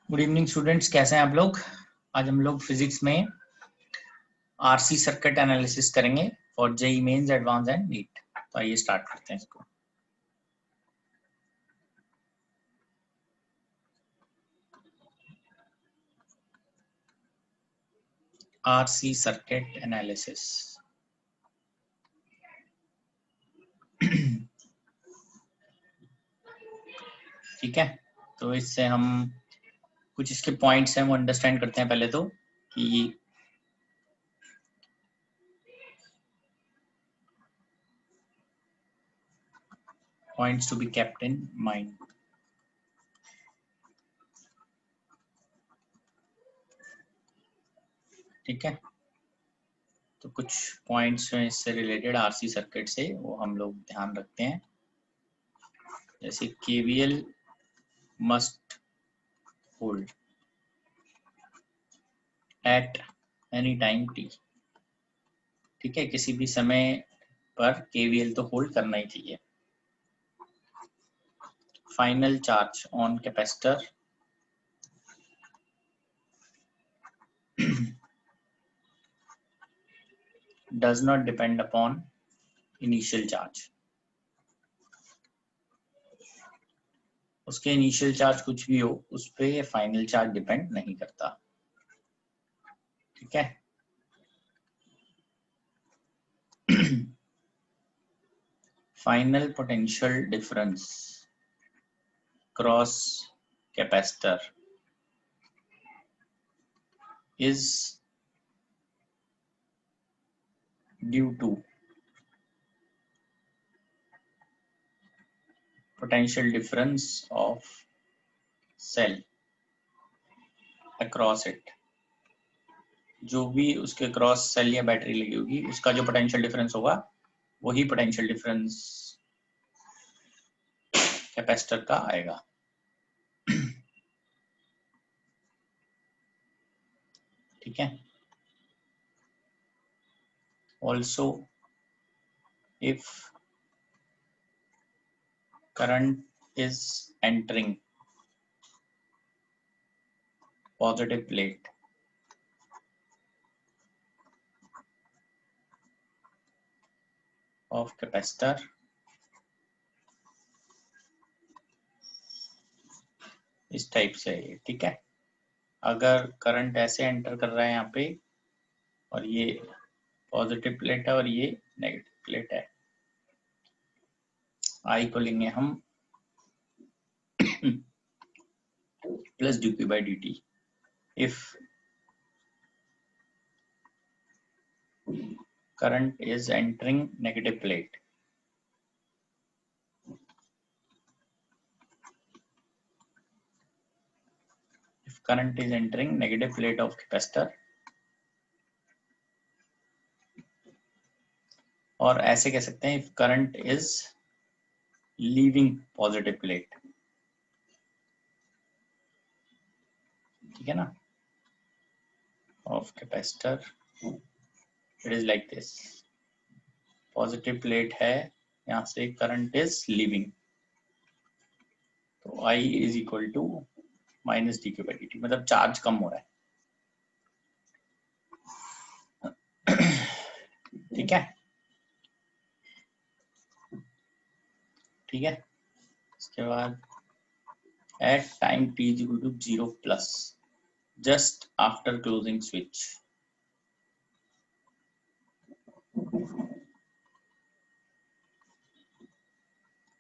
Good evening students, कैसे हैं आप लोग। आज हम लोग फिजिक्स में आरसी सर्किट एनालिसिस करेंगे for JEE mains, advance and NEET. तो आइए स्टार्ट करते हैं इसको। RC circuit analysis. ठीक है, तो इससे हम कुछ इसके पॉइंट्स हैं वो अंडरस्टैंड करते हैं पहले तो, कि points to be kept in mind. ठीक है, तो कुछ पॉइंट्स हैं इससे रिलेटेड, आरसी सर्किट से, वो हम लोग ध्यान रखते हैं। जैसे KVL must hold eight any time T. ठीक है, किसी भी समय पर केवीएल तो होल्ड करना ही चाहिए। Final charge on capacitor does not depend upon initial charge। उसके इनिशियल चार्ज कुछ भी हो, उस पे ये फाइनल चार्ज डिपेंड नहीं करता। ठीक है, final potential difference cross capacitor is due to potential difference of cell across it। जो भी उसके क्रॉस सेल या बैटरी लगी होगी, उसका जो पोटेंशियल डिफरेंस होगा, वही पोटेंशियल डिफरेंस कैपेसिटर का आएगा। ठीक है, also if current is entering positive plate of capacitor, इस टाइप से। ठीक है, अगर करंट ऐसे एंटर कर रहा है यहाँ पे, और ये पॉजिटिव प्लेट है और ये नेगेटिव प्लेट है, आई को लेंगे हम plus D q by d T. If current is entering negative plate, if current is entering negative plate of capacitor, और ऐसे कह सकते हैं if current is leaving positive plate। ठीक है ना, of capacitor, it is like this। Positive plate है, यहाँ से करंट इज लीविंग, तो I is equal to minus D q by d t, मतलब चार्ज कम हो रहा है। ठीक है, ठीक है, इसके बाद at time t is equal to 0 plus, just after closing switch,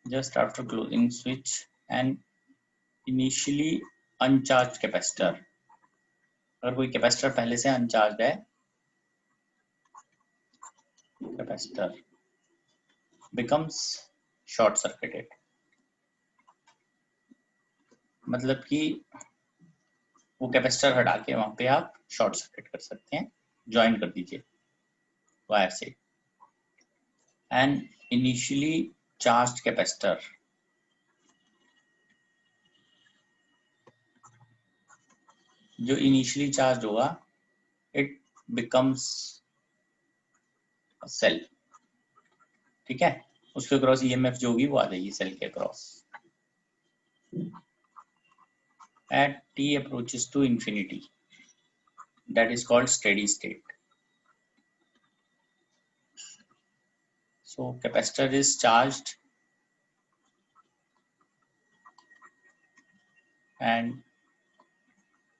just after closing switch and initially uncharged capacitor। अगर कोई कैपेसिटर पहले से अनचार्ज है, कैपेसिटर becomes short circuited, मतलब कि वो कैपेसिटर हटा के वहां पे आप शॉर्ट सर्किट कर सकते हैं, ज्वाइन कर दीजिए वायर से। एंड इनिशियली चार्ज कैपेसिटर, जो इनिशियली चार्ज होगा, इट बिकम्स सेल। ठीक है, उसके क्रॉस ईएमएफ जो होगी वो आ जाएगी सेल के cross. at t approaches to infinity, that is called steady state. So capacitor is charged and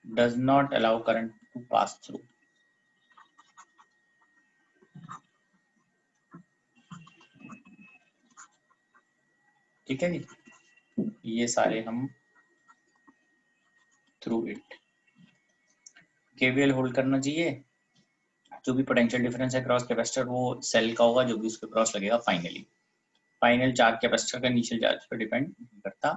does not allow current to pass through. ठीक है जी, ये सारे हम थ्रू इट केवीएल होल्ड करना चाहिए। जो भी पोटेंशियल डिफरेंस है क्रॉस कैपेसिटर वो सेल का होगा, जो भी उसके क्रॉस लगेगा फाइनली। फाइनल चार्ज कैपेसिटर का इनिशियल चार्ज पर डिपेंड नहीं करता।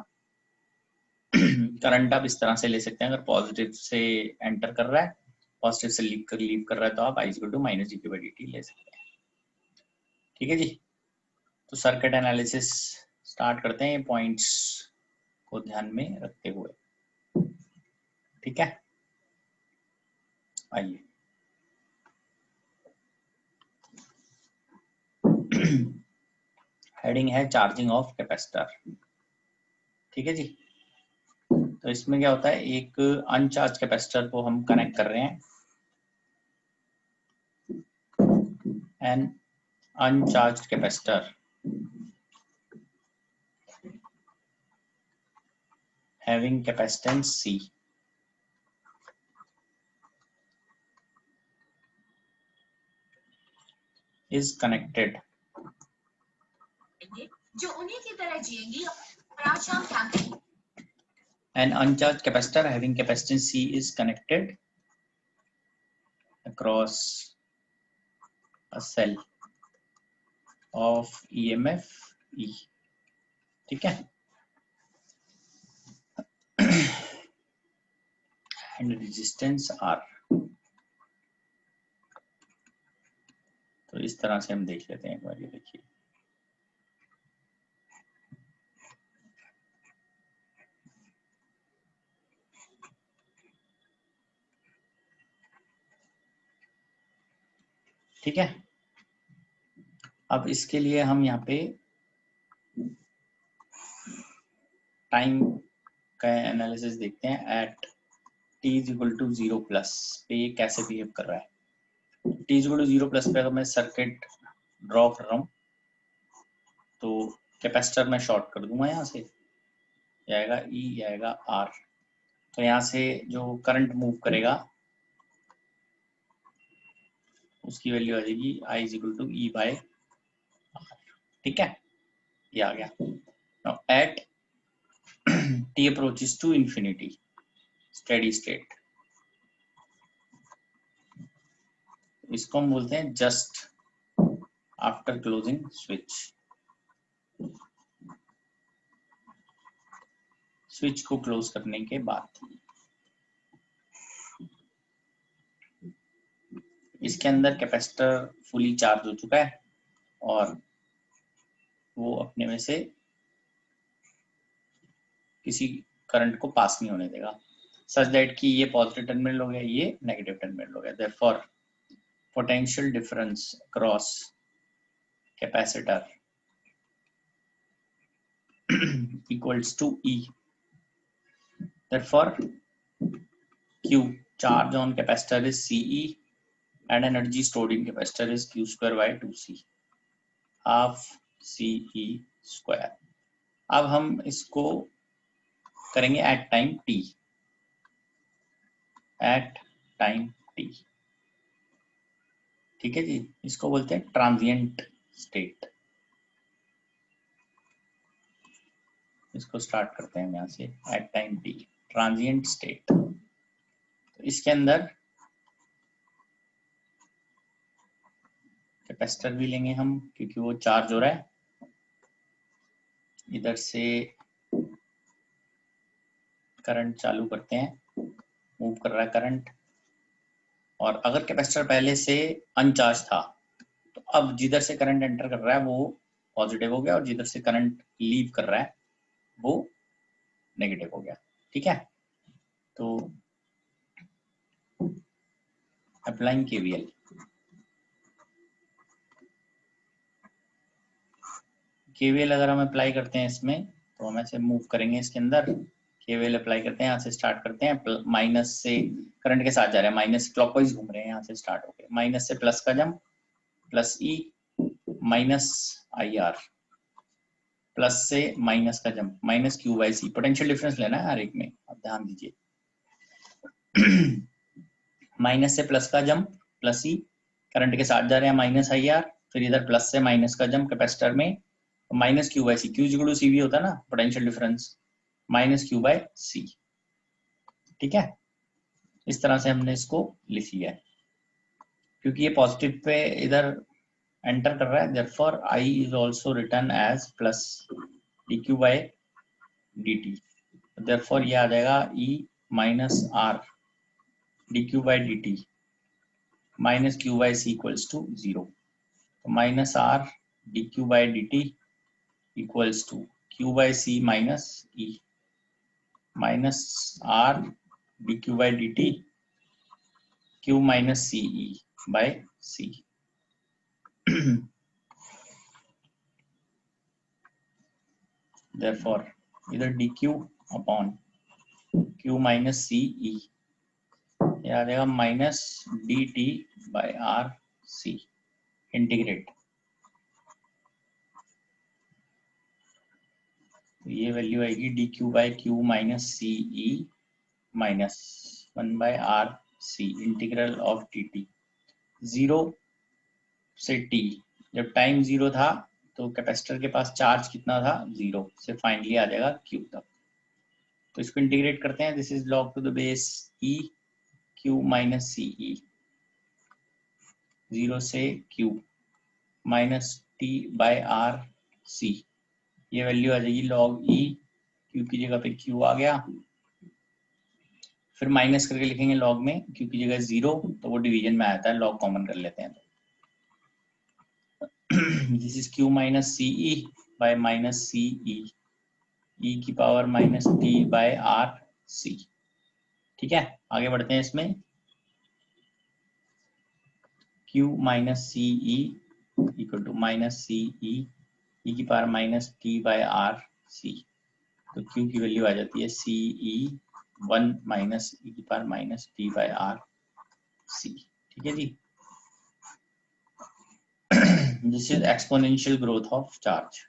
करंट आप इस तरह से ले सकते हैं, अगर पॉजिटिव से एंटर कर रहा है, पॉजिटिव से लीव कर रहा है, तो आप I = माइनस dq/dt ले सकते हैं। ठीक है जी, तो सर्किट एनालिसिस स्टार्ट करते हैं पॉइंट्स को ध्यान में रखते हुए। ठीक है, आइए। हेडिंग है चार्जिंग ऑफ कैपेसिटर। ठीक है जी, तो इसमें क्या होता है, एक अनचार्ज कैपेसिटर को हम कनेक्ट कर रहे हैं, an uncharged capacitor having capacitance C is connected जो उन्हीं की तरह जिएंगी और आज शाम camping. An uncharged capacitor having capacitance C is connected across a cell of EMF E। ठीक है, and resistance R। तो इस तरह से हम देख लेते हैं एक बार, ये देखिए। ठीक है, अब इसके लिए हम यहाँ पे टाइम का एनालिसिस देखते हैं। एट t = 0 प्लस पे ये कैसे बिहेव कर रहा है। t = 0 प्लस पे अगर मैं सर्किट ड्रॉ कर रहा हूँ तो कैपेसिटर में शॉर्ट कर दूंगा, यहाँ से आएगा E, आएगा R। तो यहाँ से जो करंट मूव करेगा उसकी वैल्यू आ जाएगी I = E/R। ठीक है, ये आ गया। Now at t approaches to infinity, steady state, इसको हम बोलते हैं just after closing switch. Switch को क्लोज करने के बाद इसके अंदर कैपेसिटर फुली चार्ज हो चुका है और वो अपने में से किसी करंट को पास नहीं होने देगा, सच दैट कि ये पॉजिटिव टर्मिनल हो गया, ये नेगेटिव टर्मिनल हो गया। Therefore potential difference across capacitor equals to E। Therefore, Q, charge on capacitor is CE and energy stored in capacitor is Q²/2C, half CE square। अब हम इसको करेंगे at time t, at time t। ठीक है जी, इसको बोलते हैं transient state. इसको स्टार्ट करते हैं यहाँ से, at time t, transient state. तो इसके अंदर कैपेसिटर भी लेंगे हम क्योंकि वो चार्ज हो रहा है। इधर से करंट चालू करते हैं, मूव कर रहा है करंट। और अगर कैपेसिटर पहले से अनचार्ज था तो अब जिधर से करंट एंटर कर रहा है वो पॉजिटिव हो गया और जिधर से करंट लीव कर रहा है वो नेगेटिव हो गया। ठीक है, तो अप्लाइंग केवीएल। केवीएल अगर हम अप्लाई करते हैं इसमें तो हम ऐसे मूव करेंगे इसके अंदर, केवीएल अप्लाई करते हैं, यहाँ से स्टार्ट करते हैं, माइनस से करंट के साथ जा रहे हैं, माइनस क्लॉकवाइज घूम रहे हैं, यहाँ से स्टार्ट होके माइनस से प्लस का jump, plus e minus i r, plus से माइनस का jump, minus Q by c. Potential difference लेना है हर एक में, आप ध्यान दीजिए। माइनस से प्लस का जंप, प्लस ई, करंट के साथ जा रहे हैं, माइनस आई आर, फिर इधर प्लस से माइनस का जंप कैपेसिटर में, minus Q by C, Q equal to C भी होता है ना potential difference, minus Q by C. ठीक है, इस तरह से हमने इसको लिख लिया है, क्योंकि ये पॉजिटिव पे इधर एंटर कर रहा है, therefore I is also written as plus dq by dt, therefore ये आ जाएगा e minus r dq by dt minus q by c equals to 0, तो minus r dq by dt equals to q by c minus e minus r dq by dt q minus ce by c। therefore इधर dq upon q minus ce ये आ जाएगा minus D t by r C, integrate, ये value आएगी d q by q minus C e minus 1 by are c, integral of d t, 0 से T, जब time 0 था तो कैपेसिटर के पास चार्ज कितना था, 0 से फाइनली आ जाएगा क्यू तक। तो इसको इंटीग्रेट करते हैं, this is log to the base E Q minus C E, 0 से Q minus T by R C, ये वैल्यू आ जाएगी लॉग ई, क्यू की जगह पे क्यू आ गया, फिर माइनस करके लिखेंगे लॉग में, क्यू की जगह 0 तो वो डिवीजन में आता है, लॉग कॉमन कर लेते हैं। This is Q minus C E by minus C E, E की power minus T by R C. ठीक है, आगे बढ़ते हैं इसमें, Q minus C E equal to minus C E की power minus T by are C, तो Q की वैल्यू आ जाती है सी ई 1 माइनस ई की power minus T by R C. ठीक है जी, this is exponential growth of charge.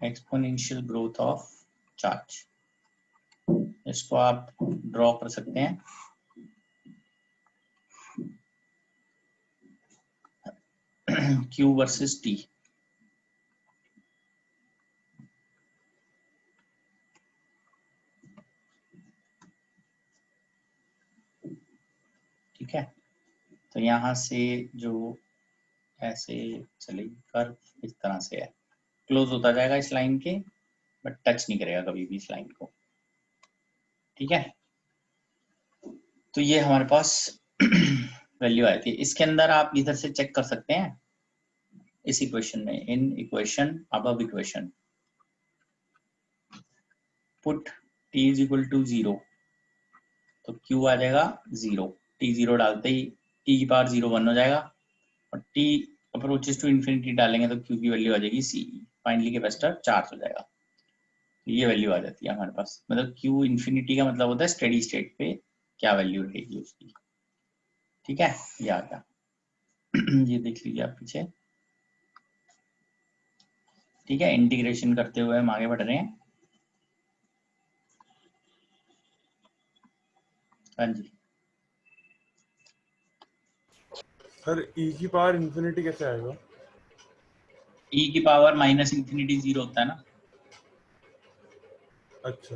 Exponential growth of charge, इसको आप ड्रॉ कर सकते हैं, Q वर्सेस T। ठीक है, तो यहाँ से जो ऐसे चलेगी कर्व इस तरह से है, क्लोज होता जाएगा इस लाइन के, बट टच नहीं करेगा कभी भी इस लाइन को। ठीक है, तो ये हमारे पास वैल्यू आई थी, इसके अंदर आप इधर से चेक कर सकते हैं इस इक्वेशन में, in equation above equation put t is equal to 0, तो q आ जाएगा 0, t 0 डालते ही t की पावर 0 1 हो जाएगा, और t अप्रोचेस टू इन्फिनिटी डालेंगे तो q की वैल्यू आ जाएगी c, फाइनली कैपेसिटर चार्ज हो जाएगा। तो ये वैल्यू आ जाती है हमारे पास, मतलब q इन्फिनिटी का मतलब होता है स्टेडी स्टेट पे क्या वैल्यू रहेगी उसकी। ठीक है, ये आ गया। ये देख लीजिए आप पीछे। ठीक है, इंटीग्रेशन करते हुए हम आगे बढ़ रहे हैं। हाँ जी सर, e की पावर इन्फिनिटी कैसे आएगा? e की पावर माइनस इन्फिनिटी 0 होता है ना। अच्छा,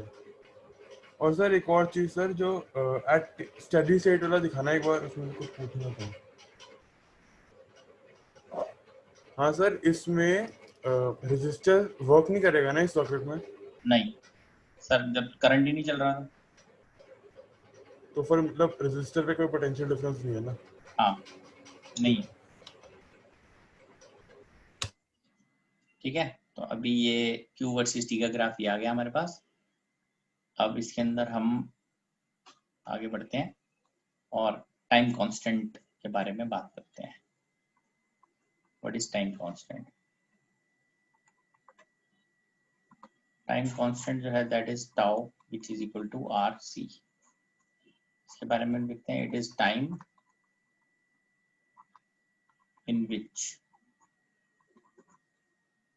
और सर एक और चीज सर, जो एट स्टेडी स्टेट वाला दिखाना एक बार, उसमें कुछ पूछना था। हाँ सर, इसमें रजिस्टर वर्क नहीं करेगा ना इस सॉकेट में? नहीं सर, जब करंट ही नहीं चल रहा था। तो फिर मतलब रजिस्टर पे कोई पोटेंशियल डिफरेंस नहीं है ना? हाँ नहीं। ठीक है, तो अभी ये Q वर्सेस T का ग्राफ ये आ गया हमारे पास। अब इसके अंदर हम आगे बढ़ते हैं और टाइम कांस्टेंट के बारे में बात करते हैं। What is time constant? Time constant जो है that is tau which is equal to r c. इसके बारे में देखते हैं। It is time in which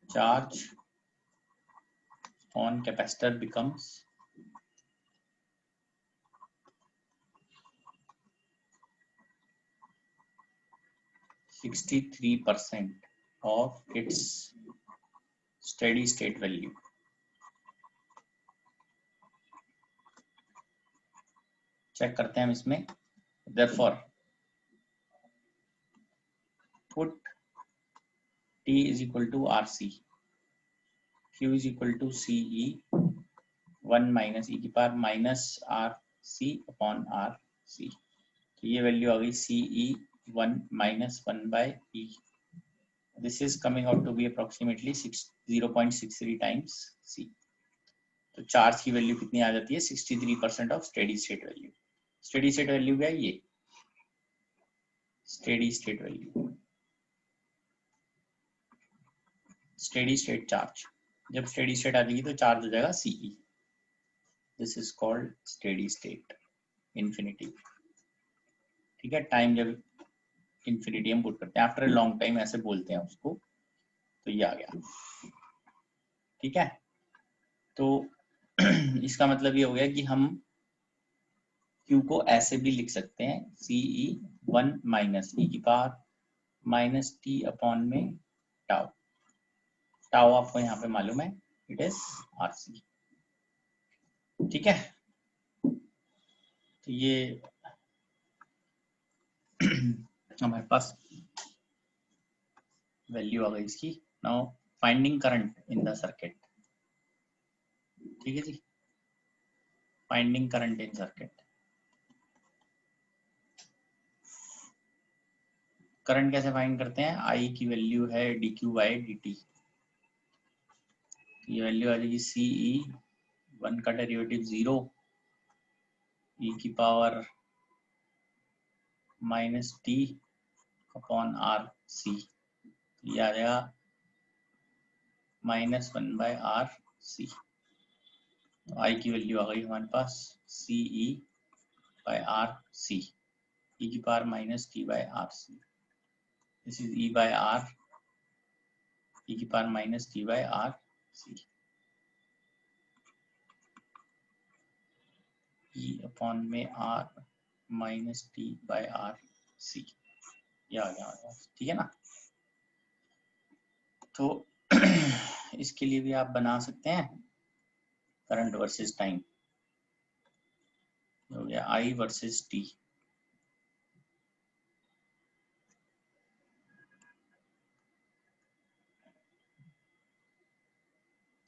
charge on capacitor becomes 63% of its steady state value. Check करते हैं हम इसमें। Therefore, put T is equal to RC, Q is equal to CE 1 minus e की power minus RC upon RC। तो ये value आ गई CE 1 minus 1 by E। This is coming out to be approximately 0.63 times C। तो charge की value कितनी आ जाती है? 63% of steady state value. Steady state value क्या है? ये steady state value, steady state charge. जब स्टेडी स्टेट आ जाएगी तो चार्ज हो जाएगा CE। This is called steady state infinity. ठीक है, टाइम जब इंफिनिटी हम पुट करते हैं आफ्टर ए लॉन्ग टाइम, ऐसे बोलते हैं उसको। तो ये आ गया। ठीक है, तो इसका मतलब ये हो गया कि हम Q को ऐसे भी लिख सकते हैं CE 1 माइनस E की पावर माइनस T अपॉन में टाउ। टाउ आपको यहाँ पे मालूम है, इट इज RC। ठीक है, तो ये हमारे पास वैल्यू आ गई इसकी। Now finding current in the circuit. ठीक है जी, finding current in circuit. Current कैसे फाइंड करते हैं? I की वैल्यू है dq बाई dt। ये वैल्यू आ जाएगी CE 1 का डेरिवेटिव 0 e की power minus T upon RC। ये आ जाएगा -1 बाय RC। तो I की वैल्यू आ गई हमारे पास CE बाय RC, e की power minus T by RC। This is E by R, e की power minus T by RC। E upon में R minus T by RC। ये आ गया। ठीक है ना? तो इसके लिए भी आप बना सकते हैं करंट वर्सेस टाइम। हो गया I वर्सेस T।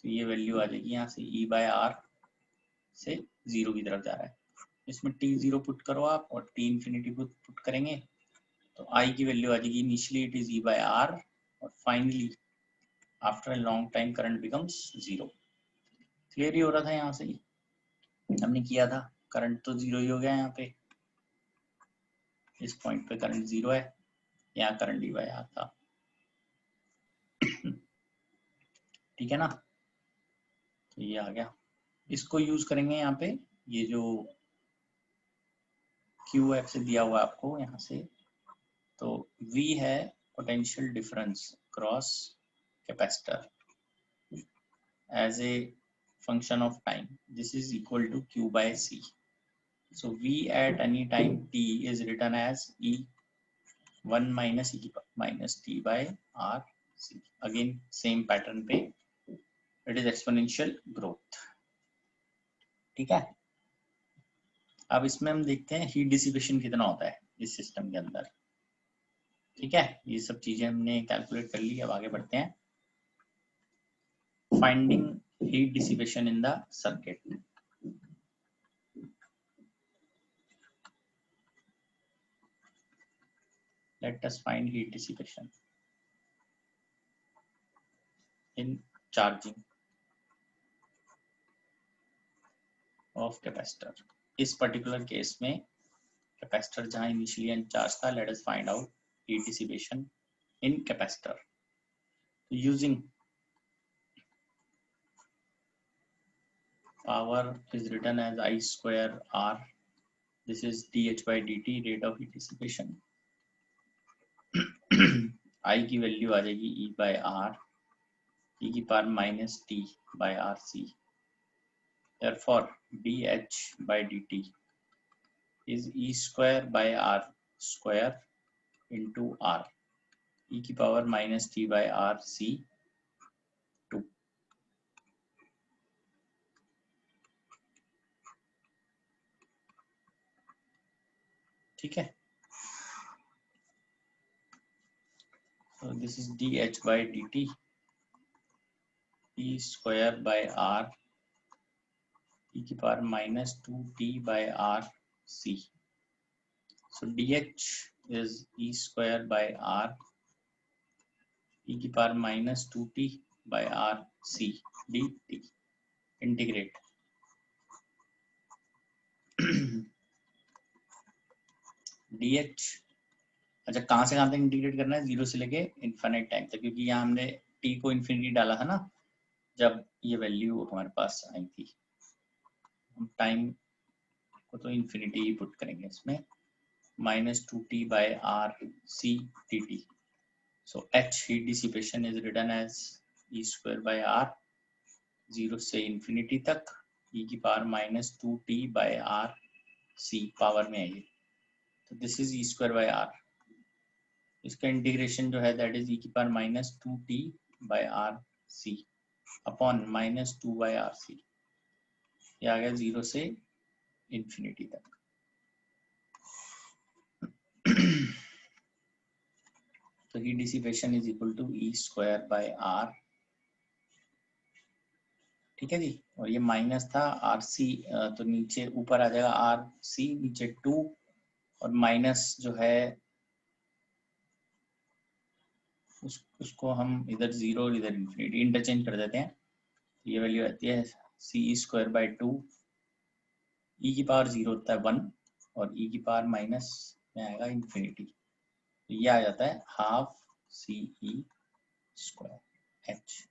तो ये वैल्यू आ जाएगी यहाँ से E बाय R से 0 की तरफ जा रहा है। इसमें T 0 पुट करो आप और T इंफिनिटी पुट करेंगे तो I की वैल्यू आ जाएगी initially it is E by R और finally after a long time current becomes 0। Clear ही हो रहा था, यहाँ से ही हमने किया था। करंट तो 0 ही हो गया यहाँ पे, इस पॉइंट पे करंट 0 है, यहाँ करंट E बाय R था। ठीक है ना? तो ये आ गया। इसको यूज करेंगे यहाँ पे, ये जो QF से दिया हुआ है आपको यहाँ से, तो V है potential difference cross capacitor as a function of time. This is equal to Q by C. So V at any time t is written as E1 minus E minus T by R C. Again same pattern पे, it is exponential growth. ठीक है, अब इसमें हम देखते हैं heat dissipation कितना होता है इस सिस्टम के अंदर। ठीक है, ये सब चीजें हमने कैलकुलेट कर ली। अब आगे बढ़ते हैं। Finding heat dissipation in the circuit. Let us find heat dissipation in charging of capacitor. इस particular case में capacitor जहाँ initially uncharged था, let us find out heat dissipation in capacitor. Using power is written as I square R. This is dH by dt, rate of heat dissipation. I की value आ जाएगी E by R, e की power minus t by RC. Therefore, dH by dt is E square by R square into R, e की power minus t by RC 2. ठीक है. So this is dH by dt, E square by R, e की power minus 2t by RC. So dH is E square by R, e की power minus 2t by RC dt. Integrate. dH, अच्छा कहाँ से कहाँ तक integrate करना है? 0 से लेके इन्फिनिट टाइम तक, क्योंकि यहाँ हमने t को इन्फिनिटी डाला था ना जब ये वैल्यू हमारे पास आई थी. हम टाइम को तो इन्फिनिटी ही पुट करेंगे इसमें. Minus 2t by RC dt. So H heat dissipation is written as E square by R, 0 से इन्फिनिटी तक, e की power minus 2t by RC power में है ये. तो this is E square by R. इसका इंटीग्रेशन जो है दैट इज e की power minus 2t by RC upon minus 2 by RC. ये आ गया 0 से इन्फिनिटी तक. तो heat dissipation is equal to E square by R. ठीक है जी. और ये माइनस था RC, तो नीचे ऊपर आ जाएगा RC, नीचे 2, और माइनस जो है उसको हम इधर 0 और इधर इन्फिनिटी इंटरचेंज कर देते हैं. ये वैल्यू आती है C स्क्वायर बाय 2, e की पावर 0 होता है 1, और e की पावर माइनस में आएगा इन्फिनिटी. तो ये आ जाता है half CE square H.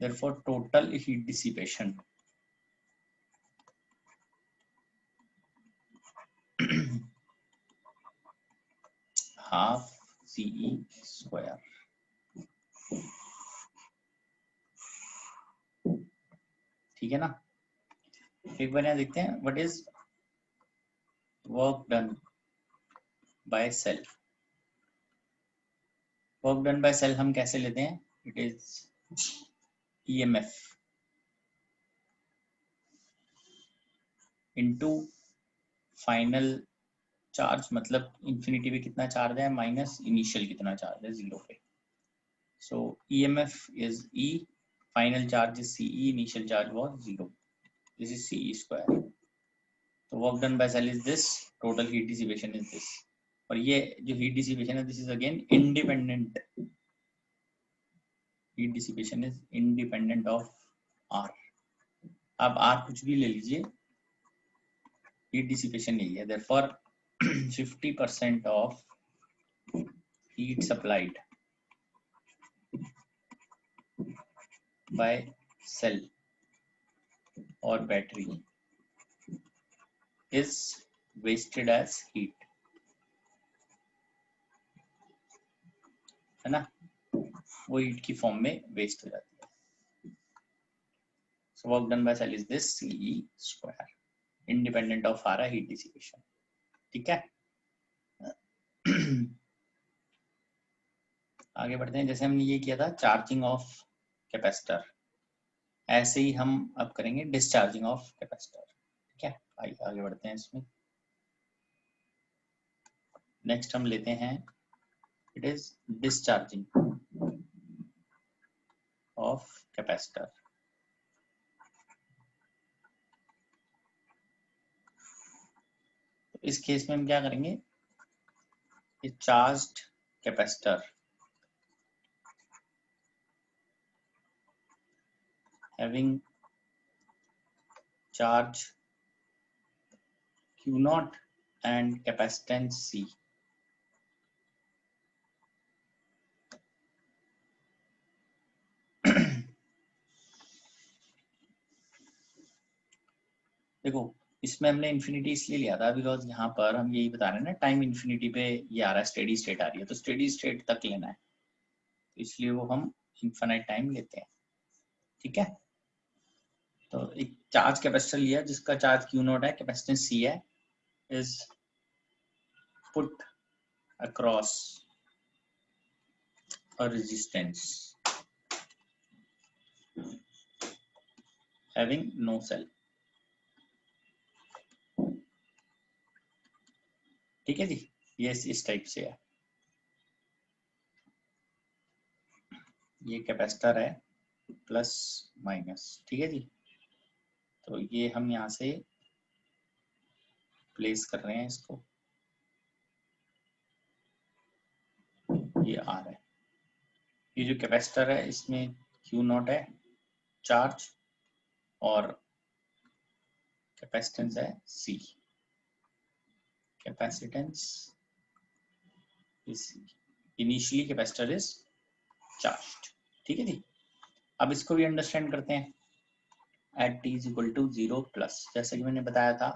Therefore total heat dissipation half CE square. ठीक है ना. एक बार यहाँ देखते हैं what is work done by cell. Work done by cell हम कैसे लेते हैं? It is EMF into final charge, मतलब इन्फिनिटी पे कितना चार्ज है माइनस इनिशियल कितना चार्ज है 0 पे. So EMF is E, final charge is CE, initial charge was 0. This is CE square. तो work done by cell is this, total heat dissipation is this. और ये जो हीट डिसिपेशन है this is again independent. Heat dissipation is independent of R. आप R कुछ भी ले लीजिए, हीट डिसिपेशन यही है. therefore 50% of heat supplied by cell or battery is wasted as heat. है ना, वो हीट की फॉर्म में वेस्ट हो जाती है. So work done by cell is this CE square, independent of our heat dissipation. ठीक है. आगे बढ़ते हैं. जैसे हमने ये किया था चार्जिंग ऑफ कैपेसिटर, ऐसे ही हम अब करेंगे डिस्चार्जिंग ऑफ कैपेसिटर. ठीक है, आगे बढ़ते हैं इसमें. नेक्स्ट हम लेते हैं it is discharging of capacitor. इस केस में हम क्या करेंगे? ये charged capacitor having charge Q0 and capacitance C. देखो इसमें हमने इन्फिनिटी इसलिए लिया था बिकॉज यहाँ पर हम यही बता रहे हैं ना, टाइम इन्फिनिटी पे ये आ रहा है, स्टेडी स्टेट आ रही है, तो स्टेडी स्टेट तक लेना है, तो इसलिए वो हम इन्फिनाइट टाइम लेते हैं। ठीक है, तो एक चार्ज कैपेसिटर लिया जिसका चार्ज क्यू नॉट है, कैपेसिटेंस सी है, is put across a resistance having no cell। ठीक है जी, ये इस टाइप से है, ये कैपेसिटर है प्लस माइनस। ठीक है जी, तो ये हम यहाँ से प्लेस कर रहे हैं इसको, ये आ रहा है, ये जो कैपेसिटर है इसमें क्यू नॉट है चार्ज और कैपेसिटेंस है C, capacitance is initially capacitor is charged. ठीक है जी, अब इसको भी अंडरस्टैंड करते हैं। At T is equal to 0 plus, जैसे कि मैंने बताया था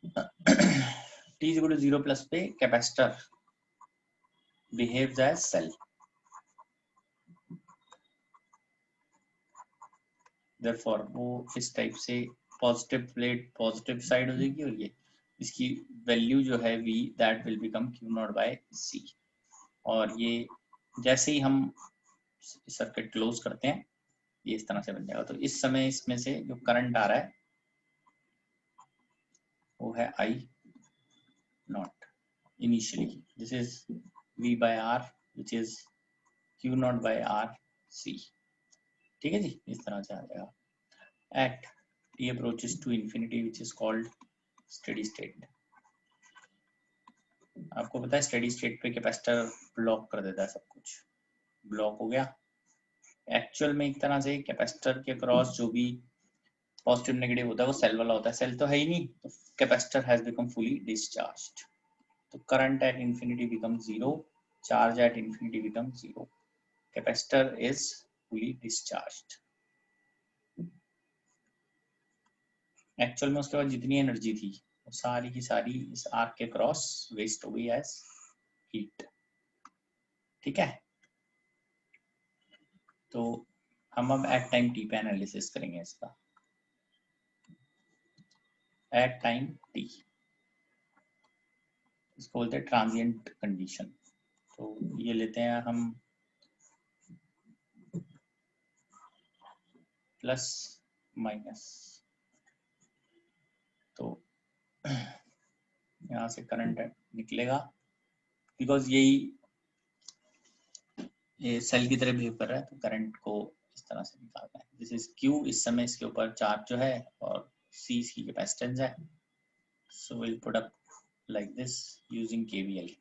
T is equal to 0 plus पे capacitor behaves as cell, therefore वो इस टाइप से पॉजिटिव प्लेट पॉजिटिव साइड हो जाएगी और ये इसकी वैल्यू जो है v that will become q naught by c। और ये जैसे ही हम सर्किट क्लोज करते हैं ये इस तरह से बन जाएगा। तो इस समय इसमें से जो करंट आ रहा है वो है I not initially, this is v by r which is q not by r c। ठीक है जी, इस तरह से आ जाएगा। at t approaches to infinity which is called steady state। आपको पता है स्टेडी स्टेट पे कैपेसिटर ब्लॉक कर देता है, सब कुछ ब्लॉक हो गया। एक्चुअल में एक तरह से कैपेसिटर के क्रॉस जो भी पॉजिटिव नेगेटिव होता है वो सेल वाला होता है, सेल तो है ही नहीं, तो capacitor has become fully discharged, तो current at infinity become 0, charge at infinity become 0, capacitor is fully discharged. Actual में उसके बाद जितनी एनर्जी थी वो सारी की सारी इस आर्क के क्रॉस वेस्ट हो गई एज हीट। ठीक है, तो हम अब एट टाइम टी पे एनालिसिस करेंगे इसका। एट टाइम टी इसको बोलते हैं ट्रांजिएंट कंडीशन। तो ये लेते हैं हम प्लस माइनस, तो यहाँ से करंट निकलेगा बिकॉज ये सेल की तरह बिहेव कर रहा है, तो करंट को इस तरह से निकालना है। दिस इज क्यू, इस समय इसके ऊपर चार्ज जो है और सी इसकी कैपेसिटेंस है, so will put up like this using KVL.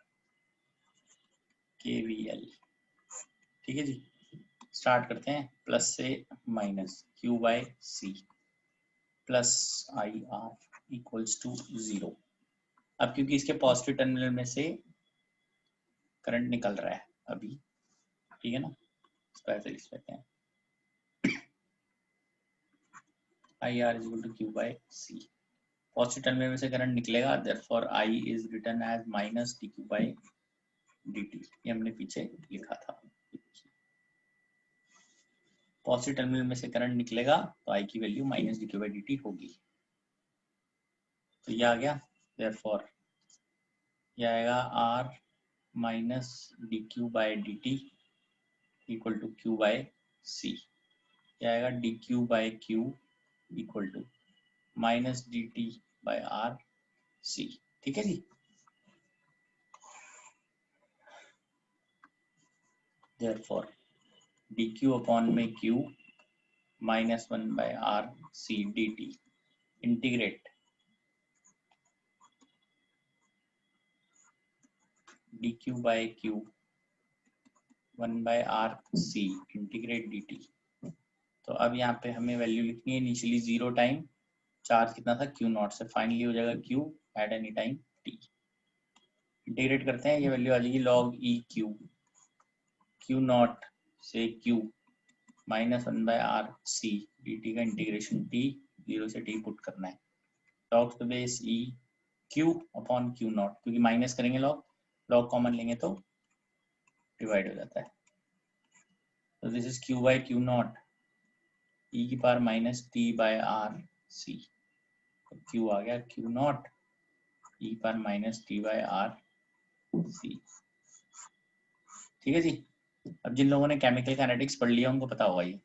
ठीक है जी, स्टार्ट करते हैं प्लस से minus, q by c plus i r equals to 0। अब क्योंकि इसके पॉजिटिव टर्मिनल में से करंट निकल रहा है अभी, ठीक है ना, इसको ऐसे लिख लेते हैं i r is equal to Q by c. Positive terminal में से करंट निकलेगा, therefore i is written as minus D Q by D t, ये हमने पीछे लिखा था। पॉजिटिव टर्मिनल में से करंट निकलेगा तो आई की value minus D Q by D T होगी, तो ये आ गया, देयरफॉर ये आएगा R minus D Q by D T equal to Q by C, ये आएगा D Q by Q equal to minus D T by R C. ठीक है जी, therefore dq अपॉन में q minus 1 by R C D T integrate dq by q 1 by R C integrate D T. तो अब यहाँ पे हमें value लिखनी है इनिशियली 0 टाइम, चार्ज कितना था q नॉट से, फाइनली हो जाएगा q at any time t। Integrate करते हैं, ये वैल्यू आ जाएगी log e q नॉट से q minus 1 by R C D t का इंटीग्रेशन t 0 से t पुट करना है। log to base e q upon q naught, क्योंकि माइनस करेंगे log कॉमन लेंगे तो डिवाइड हो जाता है। तो this is q by q naught e की power minus t by are c. q आ गया q नॉट e की power minus t by R C. ठीक है जी। अब जिन लोगों ने केमिकल काइनेटिक्स पढ़ लिया उनको पता होगा ये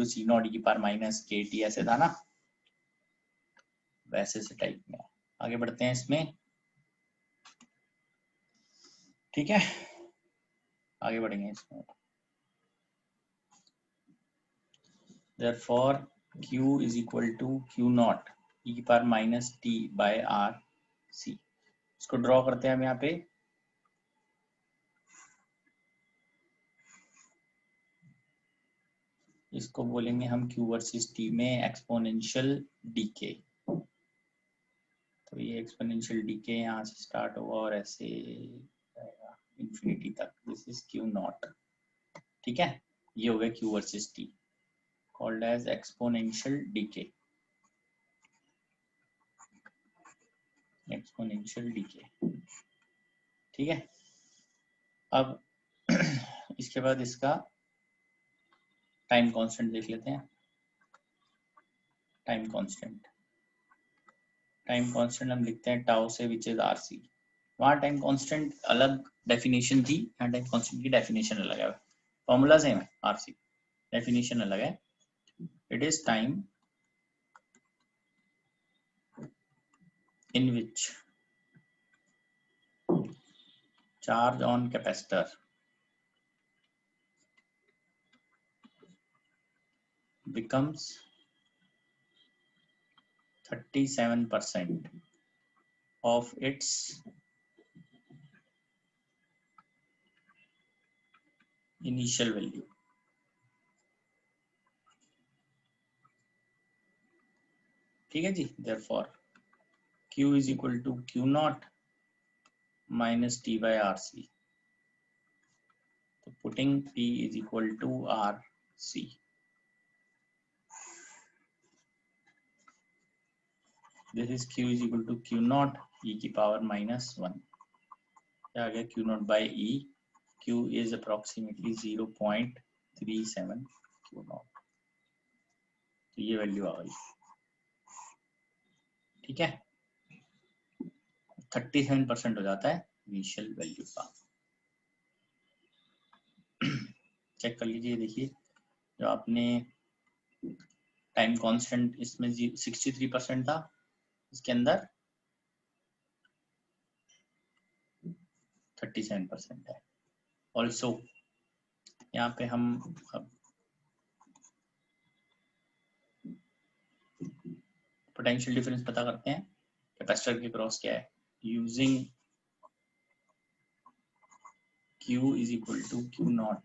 C नॉट e की पावर माइनस के टी ऐसे था ना, वैसे से टाइप में। आगे बढ़ते हैं इसमें, ठीक है, आगे बढ़ेंगे इसमें। Therefore Q is equal to Q naught e की power minus t by are c. इसको ड्रॉ करते हैं हम यहाँ पे। इसको बोलेंगे हम Q वर्सेस T में एक्सपोनेंशियल डीके। तो ये एक्सपोनेंशियल डीके यहाँ से स्टार्ट होगा और ऐसे इंफिनिटी तक। दिस इज Q नॉट, ठीक है। ये हो गया Q versus T, called as exponential decay, exponential decay, ठीक है। अब इसके बाद इसका टाइम कांस्टेंट देख लेते हैं। टाइम कांस्टेंट हम लिखते हैं टाउ से, विच इज आर सी। वहाँ टाइम कांस्टेंट अलग डेफिनेशन थी, यहाँ टाइम कांस्टेंट की डेफिनेशन अलग है। फॉर्मूला सेम है, आर सी, डेफिनेशन अलग है। It is time in which charge on capacitor becomes 37% of its initial value। ठीक है जी। therefore Q is equal to Q naught minus T by RC। तो putting P is equal to RC, this is Q is equal to Q naught e की power minus 1। क्या आ गया Q naught by E, Q is approximately 0.37 Q naught। तो ये value आ गई, ठीक है। 37% हो जाता है इनिशियल वैल्यू का। चेक कर लीजिए, देखिए जो आपने टाइम कांस्टेंट इसमें 63% था, इसके अंदर 37% है। ऑल्सो यहाँ पे हम पोटेंशियल डिफरेंस पता करते हैं कैपेसिटर के क्रॉस क्या है, using Q is equal to Q naught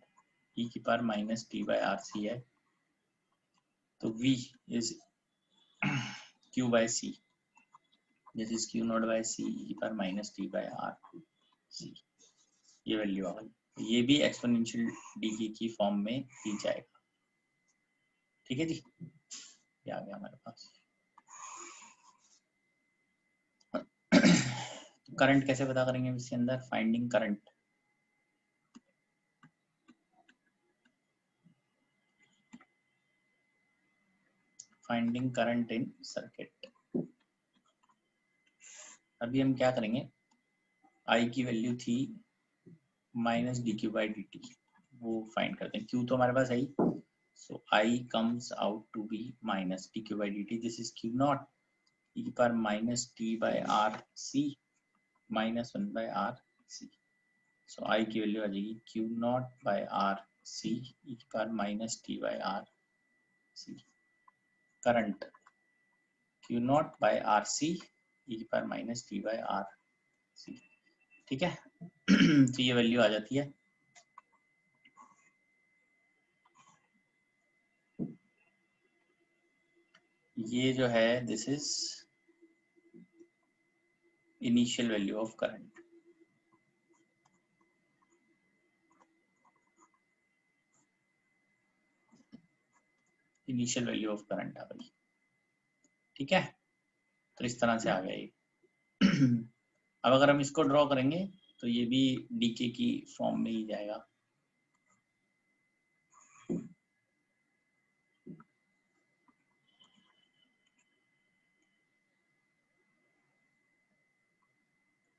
e की power minus t by r c है। तो V is Q by c, this is Q naught by c e की power minus t by r सी। ये value आ गई। ये भी exponential DK की फॉर्म में दी जाएगा, ठीक है जी। ये आ गया हमारे पास। करंट कैसे पता करेंगे इसके अंदर, finding current. Finding current in circuit. अभी हम क्या करेंगे, I की वैल्यू थी minus D q by d t, वो फाइंड करते हैं। Q तो हमारे पास है ही, so I comes out to be minus D q by d t. This is Q naught e की power minus t by r c minus 1 by r c. So I की value आ जाएगी Q naught by r c e की power minus t by r c. Current Q naught by r c e की power minus t by r सी, ठीक है। तो ये value आ जाती है। ये जो है this is initial value of current. Initial value of current आ गई। ठीक है, तो इस तरह से आ गया ये। अब अगर हम इसको ड्रॉ करेंगे तो ये भी डीके की फॉर्म में ही जाएगा।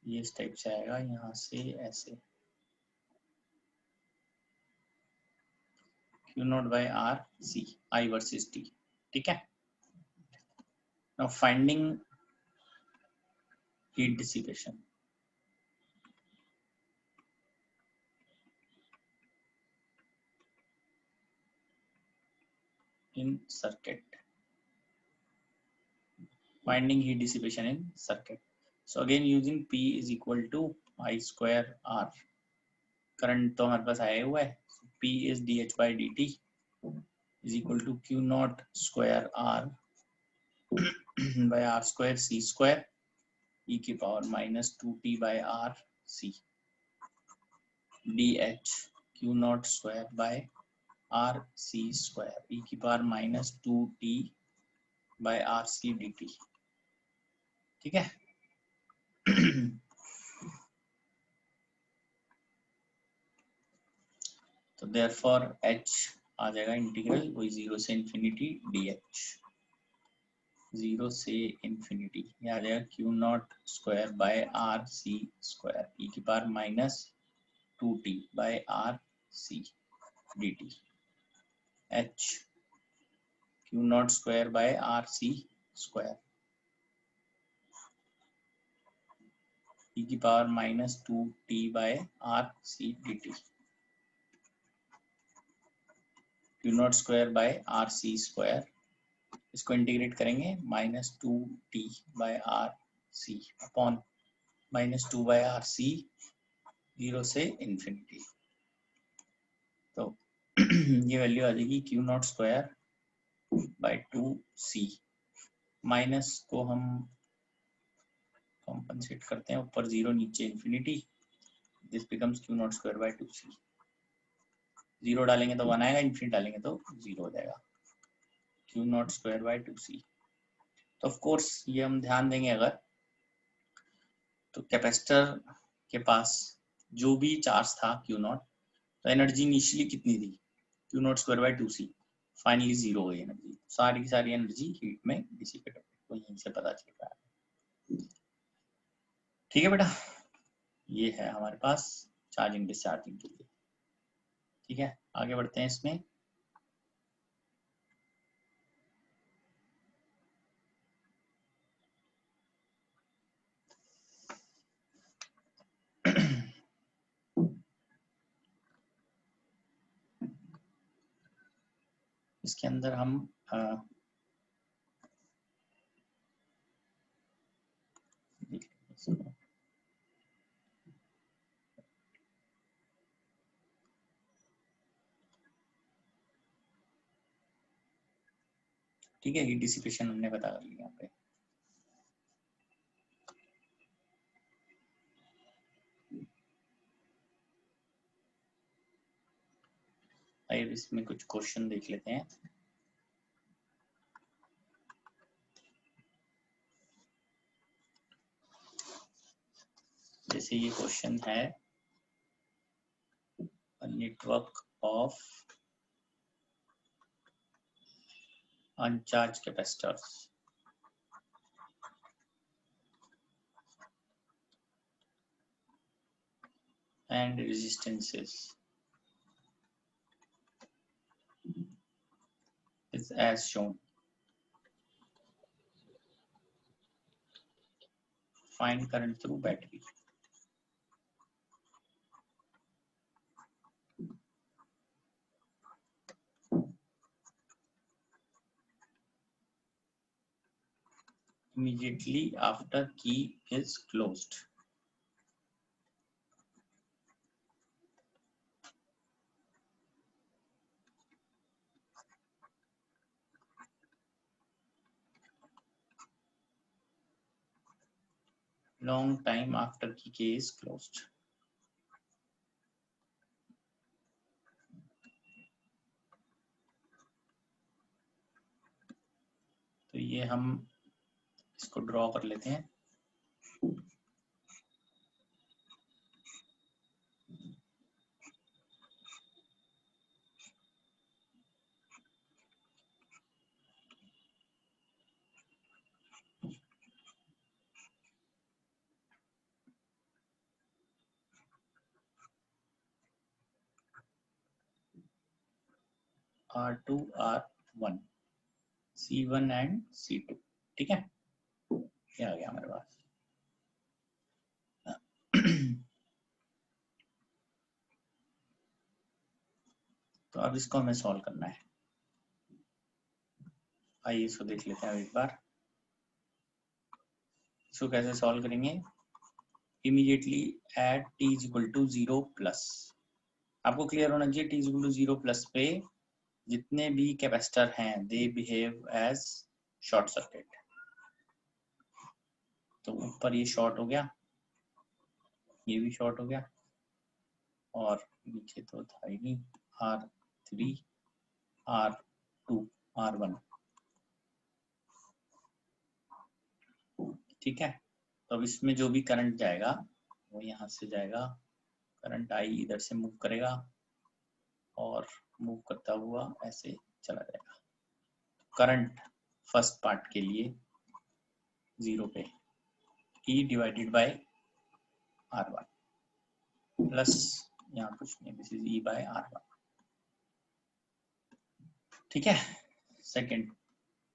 ये इस टाइप से आएगा, यहाँ से ऐसे Q naught by are c, i versus t. ठीक है, now finding heat dissipation. in circuit, finding heat dissipation in circuit. So again using P is equal to I square R, current तो हमारे पास आया हुआ है, P is dH by dt is equal to Q naught square R by R square C square e की power minus 2t by R C dH Q naught square by R C square e की power minus 2t by R C dt। ठीक है। तो therefore h आ जाएगा integral वही 0 से infinity dh, 0 से infinity, ये आ जाएगा Q naught square by are C square E की power minus 2t by R C D T. h Q naught square by are C square E की power minus 2t by R C D T. Q naught square by are C square, इसको integrate करेंगे minus 2t by are C upon minus 2 by are C 0 से infinity. तो ये value आ जाएगी Q naught square bye 2c, minus को हम compensate करते हैं, ऊपर 0 नीचे infinity, this becomes Q naught square bye 2c। 0 डालेंगे तो 1 आएगा, इंफिनिटी डालेंगे तो 0 हो जाएगा, Q naught square bye 2c। तो ऑफ कोर्स ये हम ध्यान देंगे अगर, तो कैपेसिटर के पास जो भी चार्ज था Q नॉट, तो एनर्जी इनिशियली कितनी थी Q naught square bye 2c, finally 0 हो गई एनर्जी, सारी की सारी एनर्जी हीट में डिसिपेट हो गई, तो यहीं से पता चल रहा है। ठीक है बेटा, ये है हमारे पास चार्जिंग डिस्चार्जिंग के लिए। ठीक है, आगे बढ़ते हैं इसमें। इसके अंदर हम ठीक है, हीट डिसिपेशन हमने बता लिया यहाँ पे। आइए इसमें कुछ क्वेश्चन देख लेते हैं। जैसे ये क्वेश्चन है, network of अनचार्ज capacitors and resistances is as shown. Find current through battery. Immediately after key is closed. Long time after key is closed. तो ये हम इसको ड्रॉ कर लेते हैं। R2 R1 C1 and C2, ठीक है, ये आ गया हमारे पास। तो अब इसको हमें सॉल्व करना है। आइए इसको देख लेते हैं एक बार। इसको कैसे सॉल्व करेंगे? Immediately at t is equal to 0 plus, आपको क्लियर होना चाहिए, t is equal to 0 plus पे जितने भी कैपेसिटर हैं they behave as short circuit. तो ऊपर ये शॉर्ट हो गया, ये भी शॉर्ट हो गया, और नीचे तो था ही नहीं, R3 R2 R1, ठीक है। तो अब इसमें जो भी करंट जाएगा वो यहाँ से जाएगा, करंट आई इधर से मूव करेगा और मूव करता हुआ ऐसे चला जाएगा। करंट फर्स्ट पार्ट के लिए 0 पे E divided by R1 plus यहाँ कुछ नहीं, this is E bye R1, ठीक है। Second,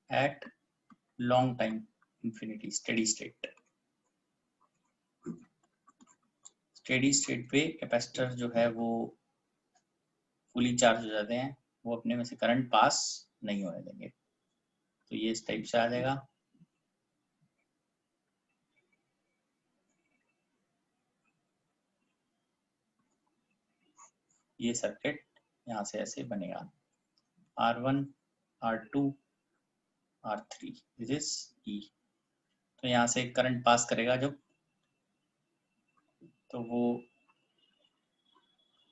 at long time infinity steady state, steady state पे कैपेसिटर जो है वो फुली चार्ज हो जाते हैं, वो अपने में से करंट पास नहीं होने देंगे। तो ये इस टाइप से आ जाएगा। ये सर्किट यहाँ से ऐसे बनेगा, R1 R2 R3 this is E। तो यहाँ से करंट पास करेगा जब, तो वो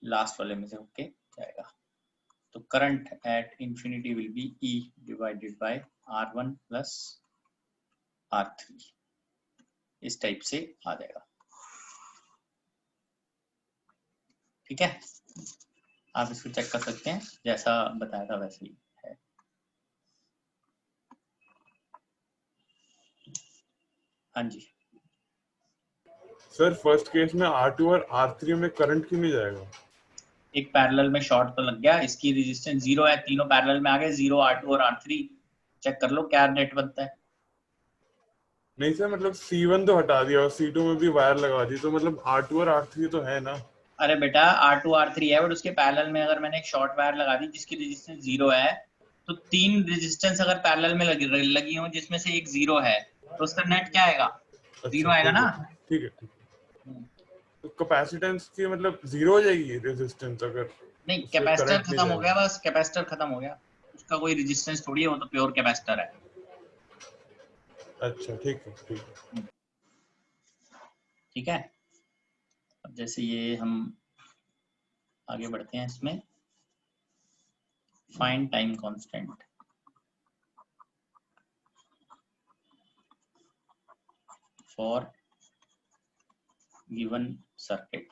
लास्ट वाले में से होके जाएगा। तो current at infinity will be E divided by R1 plus R3, इस टाइप से आ जाएगा, ठीक है। आप इसको चेक कर सकते हैं, जैसा बताया था वैसे ही है। हाँ जी सर फर्स्ट केस में R2 और R3 में करंट क्यों नहीं जाएगा? एक पैरेलल में शॉर्ट तो लग गया, इसकी रेजिस्टेंस 0 है, तीनों पैरेलल में आ गए, 0 R2 और R3, चेक कर लो क्या नेट बनता है। नहीं सर, मतलब C1 तो हटा दिया और C2 में भी वायर लगा दी, तो मतलब R2 और R3 तो है ना। अरे बेटा R2 R3 है, बट उसके पैरेलल में अगर मैंने एक शॉर्ट वायर लगा दी जिसकी रेजिस्टेंस 0 है, तो 3 रेजिस्टेंस अगर पैरेलल में लगी हो जिसमें से एक 0 है, तो उसका नेट क्या आएगा? 0 अच्छा आएगा ठीक ना। है ठीक है। तो कैपेसिटेंस की मतलब 0 हो जाएगी रेजिस्टेंस अगर नहीं, उससे कैपेसिटर करंट नहीं खत्म हो गया, जाएगा। बस कैपेसिटर खत्म हो गया, उसका कोई रेजिस्टेंस थोड़ी है, वो तो प्योर कैपेसिटर है। अच्छा ठीक है ठीक है। ठीक है, अब जैसे ये हम आगे बढ़ते हैं इसमें, find time constant for given circuit.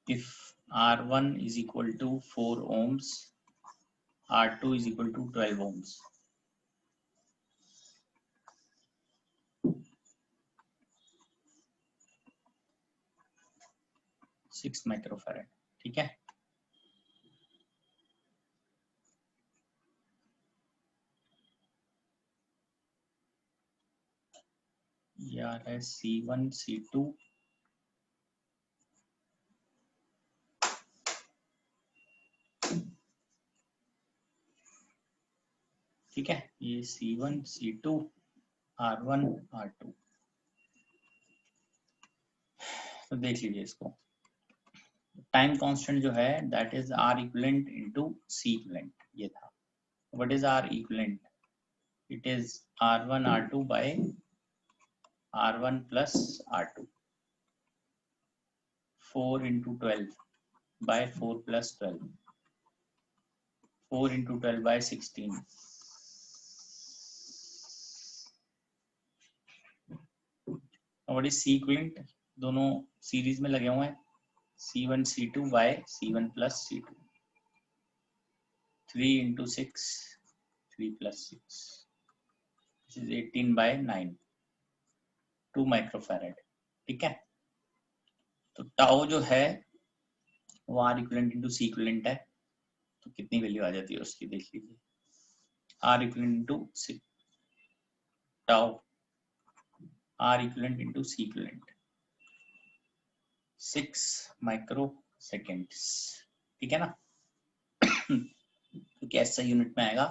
If R1 is equal to 4 ohms, R2 is equal to 12 ohms. Six microfarad, ठीक है। यार है C1 C2, ठीक है, ये C1 C2 R1 R2। तो देख लीजिए इसको, टाइम कांस्टेंट जो है that is R equivalent into C equivalent, ये था। What is R equivalent? It is R1 R2 by R1 plus R2, 4 into 12 by 4 plus 12, 4 into 12 by 16. What is C equivalent? दोनों series में लगे हुए हैं. C1 C2 by C1 plus C2. 3 into 6, 3 plus 6. This is 18 by 9. 2 microfarad. ठीक है. तो tau जो है वो R equivalent into C equivalent है. तो कितनी वैल्यू आ जाती है उसकी देख लीजिए. R equivalent into C tau, R equivalent into C equivalent 6 microseconds. ठीक है ना. तो कैसा यूनिट में आएगा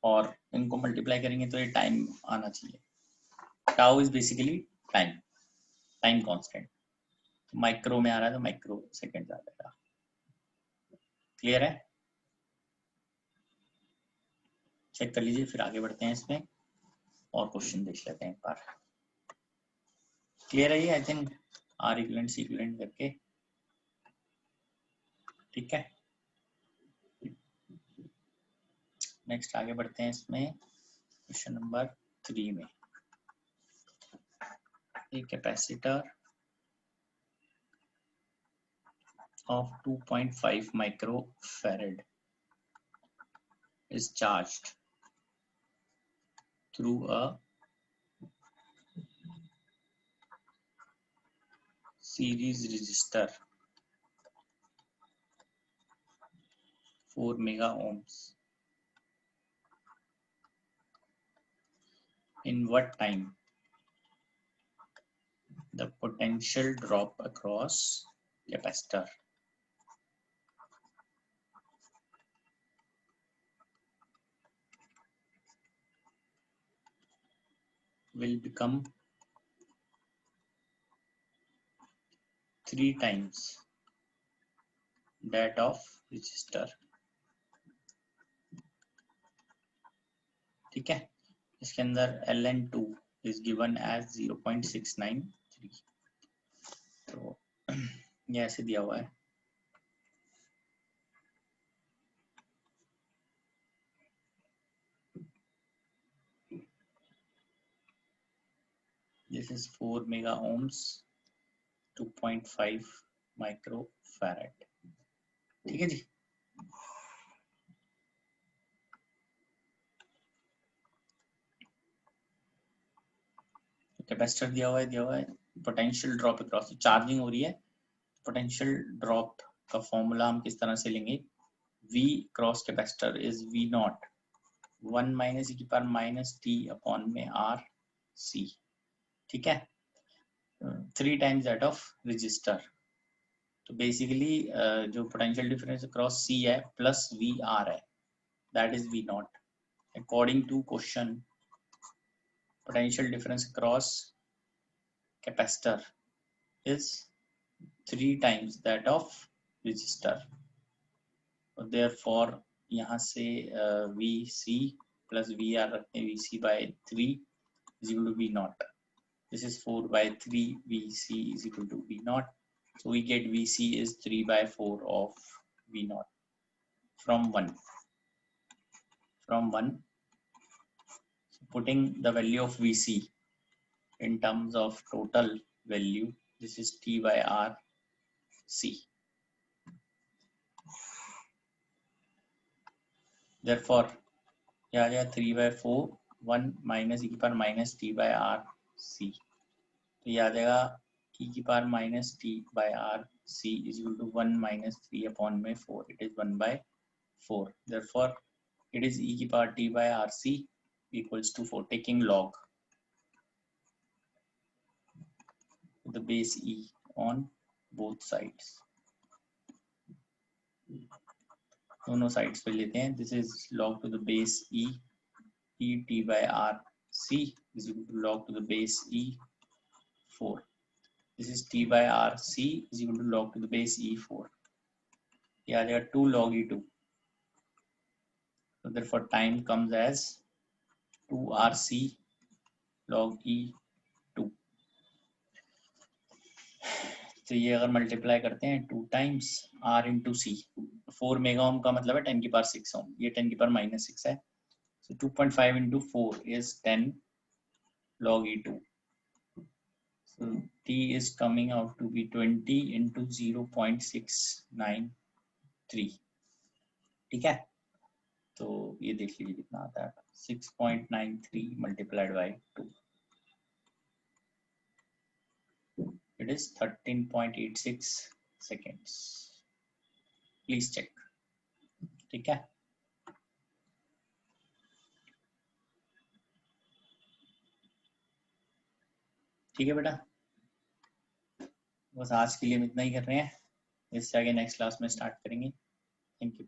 और इनको मल्टीप्लाई करेंगे तो ये टाइम आना चाहिए. Tau is basically time constant. Micro में आ रहा है तो माइक्रो सेकेंड आ जाएगा. क्लियर है. चेक कर लीजिए फिर आगे बढ़ते हैं इसमें और क्वेश्चन देख लेते हैं एक बार. क्लियर है ये. I think R equivalent C equivalent करके. ठीक है. नेक्स्ट आगे बढ़ते हैं इसमें क्वेश्चन नंबर 3 में. एक capacitor of 2.5 microfarad is charged through a series resistor 4 mega ohms. In what time the potential drop across capacitor will become 3 times that of resistor. ठीक है. इसके अंदर ln2 is given as 0.693. तो ये ऐसे दिया हुआ है. This is 4 mega ohms, 2.5 microfarad. ठीक है जी. कैपेसिटर दिया हुआ है. पोटेंशियल ड्रॉप अक्रॉस चार्जिंग हो रही है. पोटेंशियल ड्रॉप का फॉर्मूला हम किस तरह से लेंगे. V cross capacitor is V naught 1 minus e की पावर माइनस t अपॉन में R C. ठीक है. 3 टाइम्स दैट ऑफ रजिस्टर. तो बेसिकली जो पोटेंशियल डिफरेंस अक्रॉस C है प्लस VR है, that is V naught. According to question potential difference across capacitor is 3 times that of resistor. So therefore यहाँ से VC plus VR रखते हैं. VC by 3 is equal to V naught. This is 4 by 3 VC is equal to V naught. So we get VC is 3 by 4 of V naught from 1. Putting the value of VC in terms of total value, this is T by R C. Therefore, क्या आ जाएगा 3 by 4 1 minus e की power minus T by R C. तो ये आ जाएगा e की power minus T by R C is equal to 1 minus 3 upon में 4. It is 1 by 4. Therefore, it is e की power T by R C equals to 4. Taking log the base e on both sides. दोनों sides पे लेते हैं. This is log to the base e T by R C is equal to log to the base e 4. This is T by R C is equal to log to the base e 4. ये आ जाएगा 2 log e 2. So therefore time comes as 2 RC log e 2. तो ये अगर multiply करते हैं 2 times R into C 4 mega ohm का मतलब है 10 की पावर 6 ओम, ये 10 की पावर -6 है। So 2.5 into 4 is 10 log E2. So T is coming out to be 20 into 0.693. ठीक है, तो ये देख लीजिए कितना आता है, 6.93 multiplied by 2. It is 13.86 seconds. Please check. ठीक है, ठीक है बेटा, बस आज के लिए हम इतना ही कर रहे हैं, इससे आगे नेक्स्ट क्लास में स्टार्ट करेंगे। Thank you.